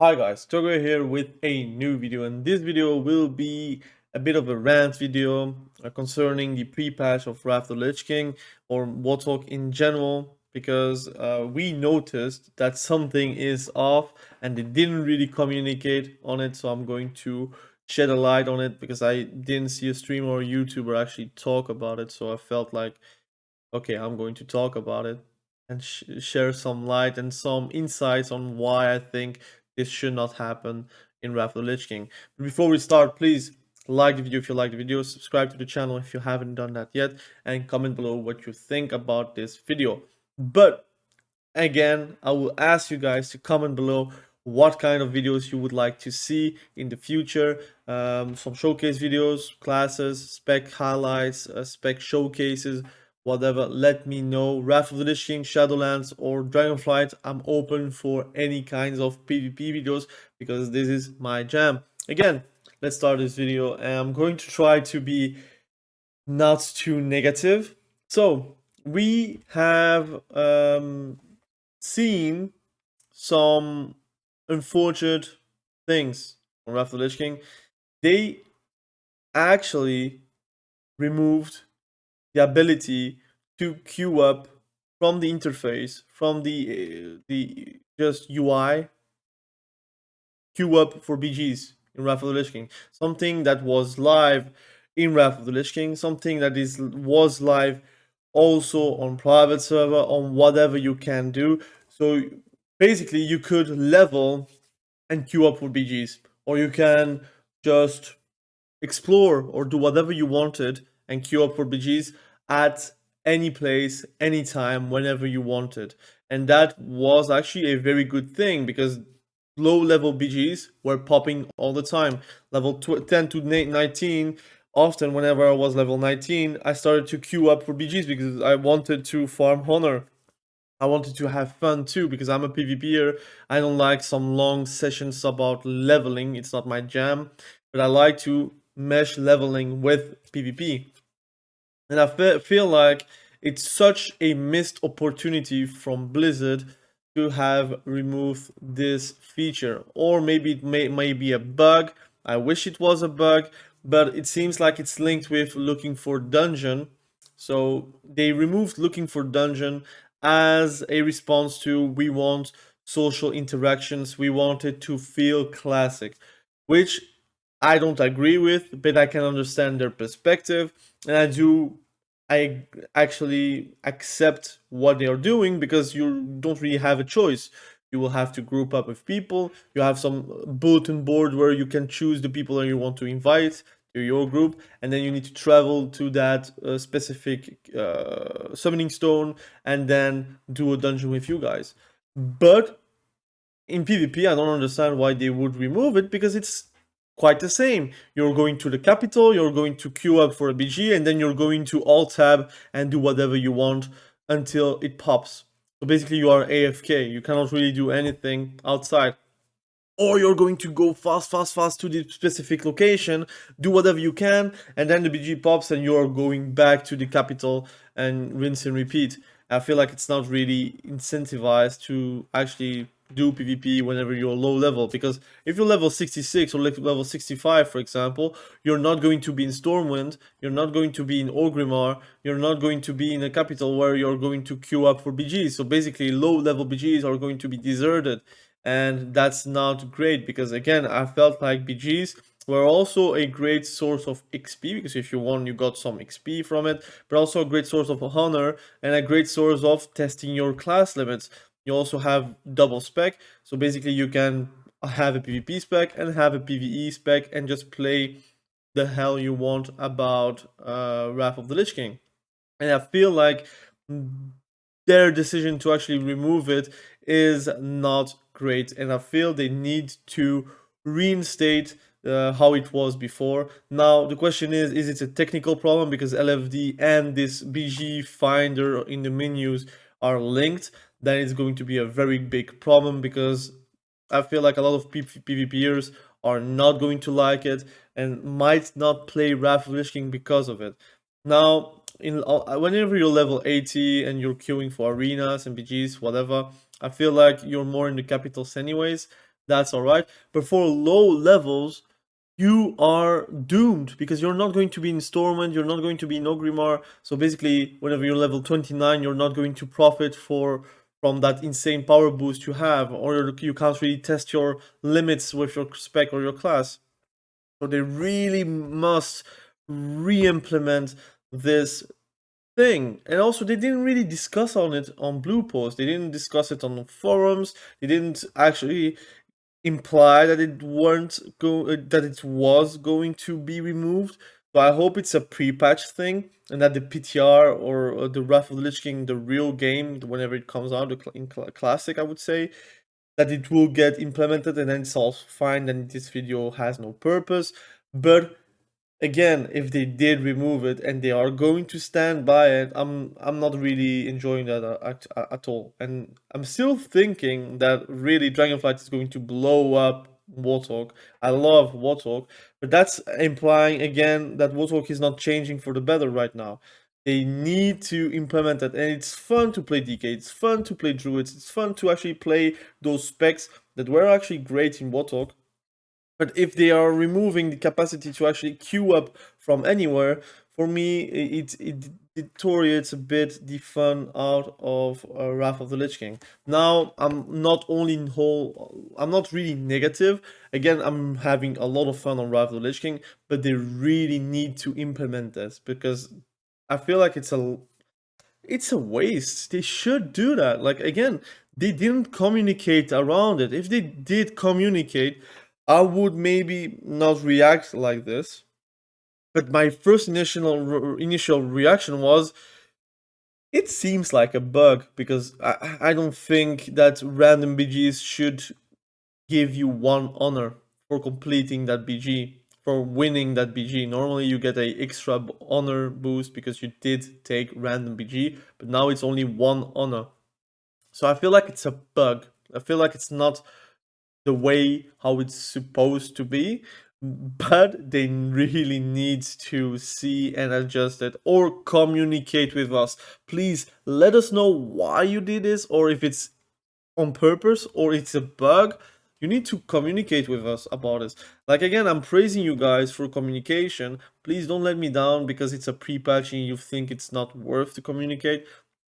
Hi guys, Thogrey here with a new video, and this video will be a bit of a rant video concerning the pre-patch of Wrath of the Lich King or WOTLK in general, because we noticed that something is off and they didn't really communicate on it, so I'm going to shed a light on it because I didn't see a streamer or YouTuber actually talk about it, so I felt like, okay, I'm going to talk about it and share some light and some insights on why I think this should not happen in Wrath of the Lich King. But before we start, please like the video if you like the video, subscribe to the channel if you haven't done that yet, and comment below what you think about this video. But again, I will ask you guys to comment below what kind of videos you would like to see in the future. Some showcase videos, classes, spec highlights, spec showcases, whatever. Let me know. Wrath of the Lich King, Shadowlands, or Dragonflight. I'm open for any kinds of PvP videos because this is my jam. Again, let's start this video, and I'm going to try to be not too negative. So we have seen some unfortunate things on Wrath of the Lich King. They actually removed the ability to queue up from the interface, from the just UI, queue up for BGs in Wrath of the Lich King. Something that was live in Wrath of the Lich King, something that was live also on private server, on whatever you can do. So basically you could level and queue up for BGs, or you can just explore or do whatever you wanted and queue up for BGs at any place, anytime, whenever you wanted. And that was actually a very good thing because low level BGs were popping all the time. Level 10 to 19, often whenever I was level 19, I started to queue up for BGs because I wanted to farm honor. I wanted to have fun too because I'm a PvPer. I don't like some long sessions about leveling, it's not my jam, but I like to mesh leveling with PvP. And I feel like it's such a missed opportunity from Blizzard to have removed this feature. Or maybe it may be a bug. I wish it was a bug, but it seems like it's linked with looking for dungeon. So they removed looking for dungeon as a response to we want social interactions, we want it to feel classic, which I don't agree with, but I can understand their perspective, and I actually accept what they are doing because you don't really have a choice. You will have to group up with people. You have some bulletin board where you can choose the people that you want to invite to your group, and then you need to travel to that specific summoning stone and then do a dungeon with you guys. But in PvP, I don't understand why they would remove it because it's quite the same. You're going to the capital, you're going to queue up for a BG, and then you're going to alt tab and do whatever you want until it pops. So basically, you are AFK. You cannot really do anything outside. Or you're going to go fast to the specific location, do whatever you can, and then the BG pops and you're going back to the capital and rinse and repeat. I feel like it's not really incentivized to actually do PvP whenever you're low level, because if you're level 66 or level 65, for example, you're not going to be in Stormwind, you're not going to be in Orgrimmar, you're not going to be in a capital where you're going to queue up for BGs. So basically, low level BGs are going to be deserted, and that's not great because again, I felt like BGs were also a great source of XP because if you won, you got some XP from it, but also a great source of honor and a great source of testing your class limits. You also have double spec, so basically you can have a PvP spec and have a PvE spec and just play the hell you want about Wrath of the Lich King. And I feel like their decision to actually remove it is not great, and I feel they need to reinstate how it was before. Now the question is it a technical problem because LFD and this BG finder in the menus are linked? Then it's going to be a very big problem because I feel like a lot of PvPers are not going to like it and might not play Wrath of Lich King because of it. Now, whenever you're level 80 and you're queuing for arenas and BGs, whatever, I feel like you're more in the capitals anyways. that's all right. But for low levels, you are doomed because you're not going to be in Stormwind, you're not going to be in Ogrimmar. So basically, whenever you're level 29, you're not going to profit from that insane power boost you have, or you can't really test your limits with your spec or your class. So they really must re-implement this thing. And also, they didn't really discuss on it on Blue Post. They didn't discuss it on the forums. They didn't actually imply that that it was going to be removed. So I hope it's a pre-patch thing and that the PTR or the Wrath of the Lich King, the real game, whenever it comes out, Classic, I would say, that it will get implemented and then it's all fine. Then this video has no purpose. But again, if they did remove it and they are going to stand by it, I'm not really enjoying that at all. And I'm still thinking that really Dragonflight is going to blow up WOTLK. I love WOTLK, but that's implying again that WOTLK is not changing for the better right now. They need to implement it, and it's fun to play DK, it's fun to play druids, it's fun to actually play those specs that were actually great in WOTLK. But if they are removing the capacity to actually queue up from anywhere, for me, it deteriorates a bit the fun out of Wrath of the Lich King. Now, I'm not really negative. Again, I'm having a lot of fun on Wrath of the Lich King, but they really need to implement this because I feel like it's a waste. They should do that. Like, again, they didn't communicate around it. If they did communicate, I would maybe not react like this. But my first initial reaction was, it seems like a bug because I don't think that random BGs should give you 1 honor for completing that BG, for winning that BG. Normally you get a extra honor boost because you did take random BG, but now it's only 1 honor. So I feel like it's a bug. I feel like it's not the way how it's supposed to be, but they really need to see and adjust it or communicate with us. Please let us know why you did this, or if it's on purpose or it's a bug. You need to communicate with us about this. Like, again, I'm praising you guys for communication. Please don't let me down because it's a pre-patch and you think it's not worth to communicate.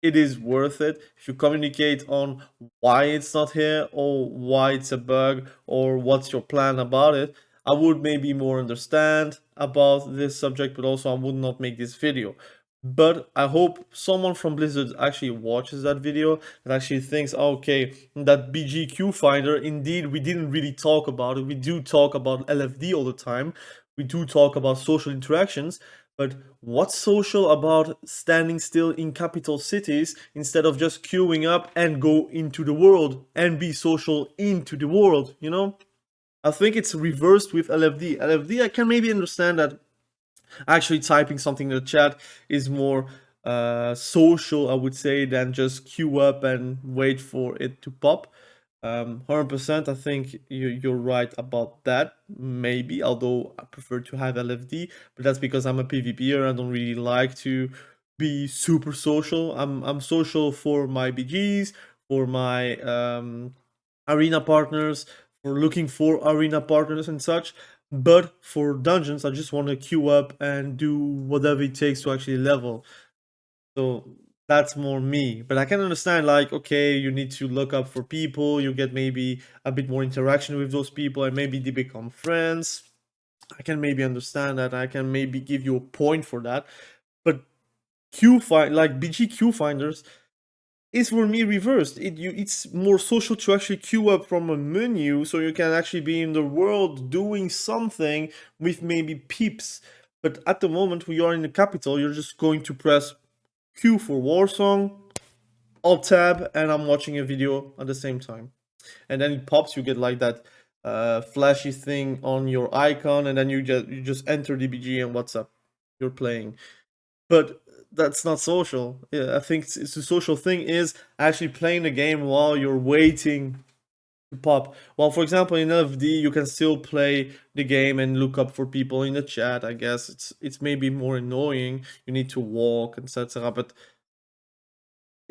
It is worth it if you communicate on why it's not here or why it's a bug or what's your plan about it. I would maybe more understand about this subject, but also I would not make this video. But I hope someone from Blizzard actually watches that video and actually thinks, okay, that BGQ finder, indeed, we didn't really talk about it. We do talk about LFD all the time. We do talk about social interactions, but what's social about standing still in capital cities instead of just queuing up and go into the world and be social into the world, you know? I think it's reversed with LFD. LFD, I can maybe understand that actually typing something in the chat is more social, I would say, than just queue up and wait for it to pop. 100%, I think you're right about that, maybe, although I prefer to have LFD, but that's because I'm a PvPer. I don't really like to be super social. I'm social for my BGs, for my arena partners, for looking for arena partners and such. But for dungeons, I just want to queue up and do whatever it takes to actually level. So that's more me. But I can understand, like, okay, you need to look up for people, you get maybe a bit more interaction with those people, and maybe they become friends. I can maybe understand that. I can maybe give you a point for that. But BG queue finders is for me reversed. It's more social to actually queue up from a menu so you can actually be in the world doing something with maybe peeps. But at the moment we are in the capital, you're just going to press Q for Warsong, Alt tab, and I'm watching a video at the same time. And then it pops, you get like that flashy thing on your icon, and then you just enter DBG and what's up, you're playing. But that's not social. Yeah, I think it's the social thing is actually playing the game while you're waiting to pop. Well, for example, in LFD, you can still play the game and look up for people in the chat. I guess it's maybe more annoying. You need to walk, etc. But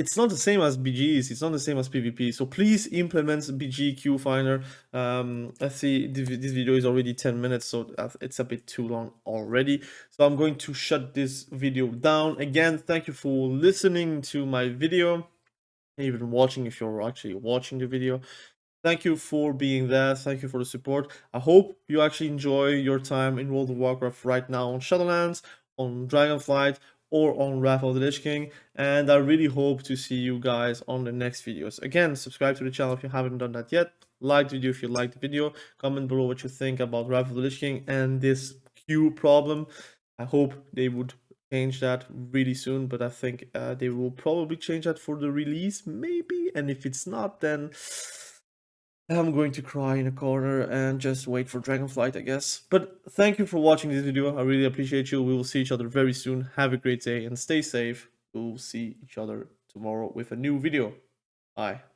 it's not the same as BGs, it's not the same as PvP. So please implement BG queue finder. I see this video is already 10 minutes, so it's a bit too long already. So I'm going to shut this video down. Again, thank you for listening to my video, even watching if you're actually watching the video. Thank you for being there. Thank you for the support. I hope you actually enjoy your time in World of Warcraft right now on Shadowlands, on Dragonflight, or on Wrath of the Lich King. And I really hope to see you guys on the next videos. Again, subscribe to the channel if you haven't done that yet. Like the video if you liked the video. Comment below what you think about Wrath of the Lich King and this queue problem. I hope they would change that really soon, but I think they will probably change that for the release, maybe. And if it's not, then I'm going to cry in a corner and just wait for Dragonflight, I guess. But thank you for watching this video. I really appreciate you. We will see each other very soon. Have a great day and stay safe. We'll see each other tomorrow with a new video. Bye.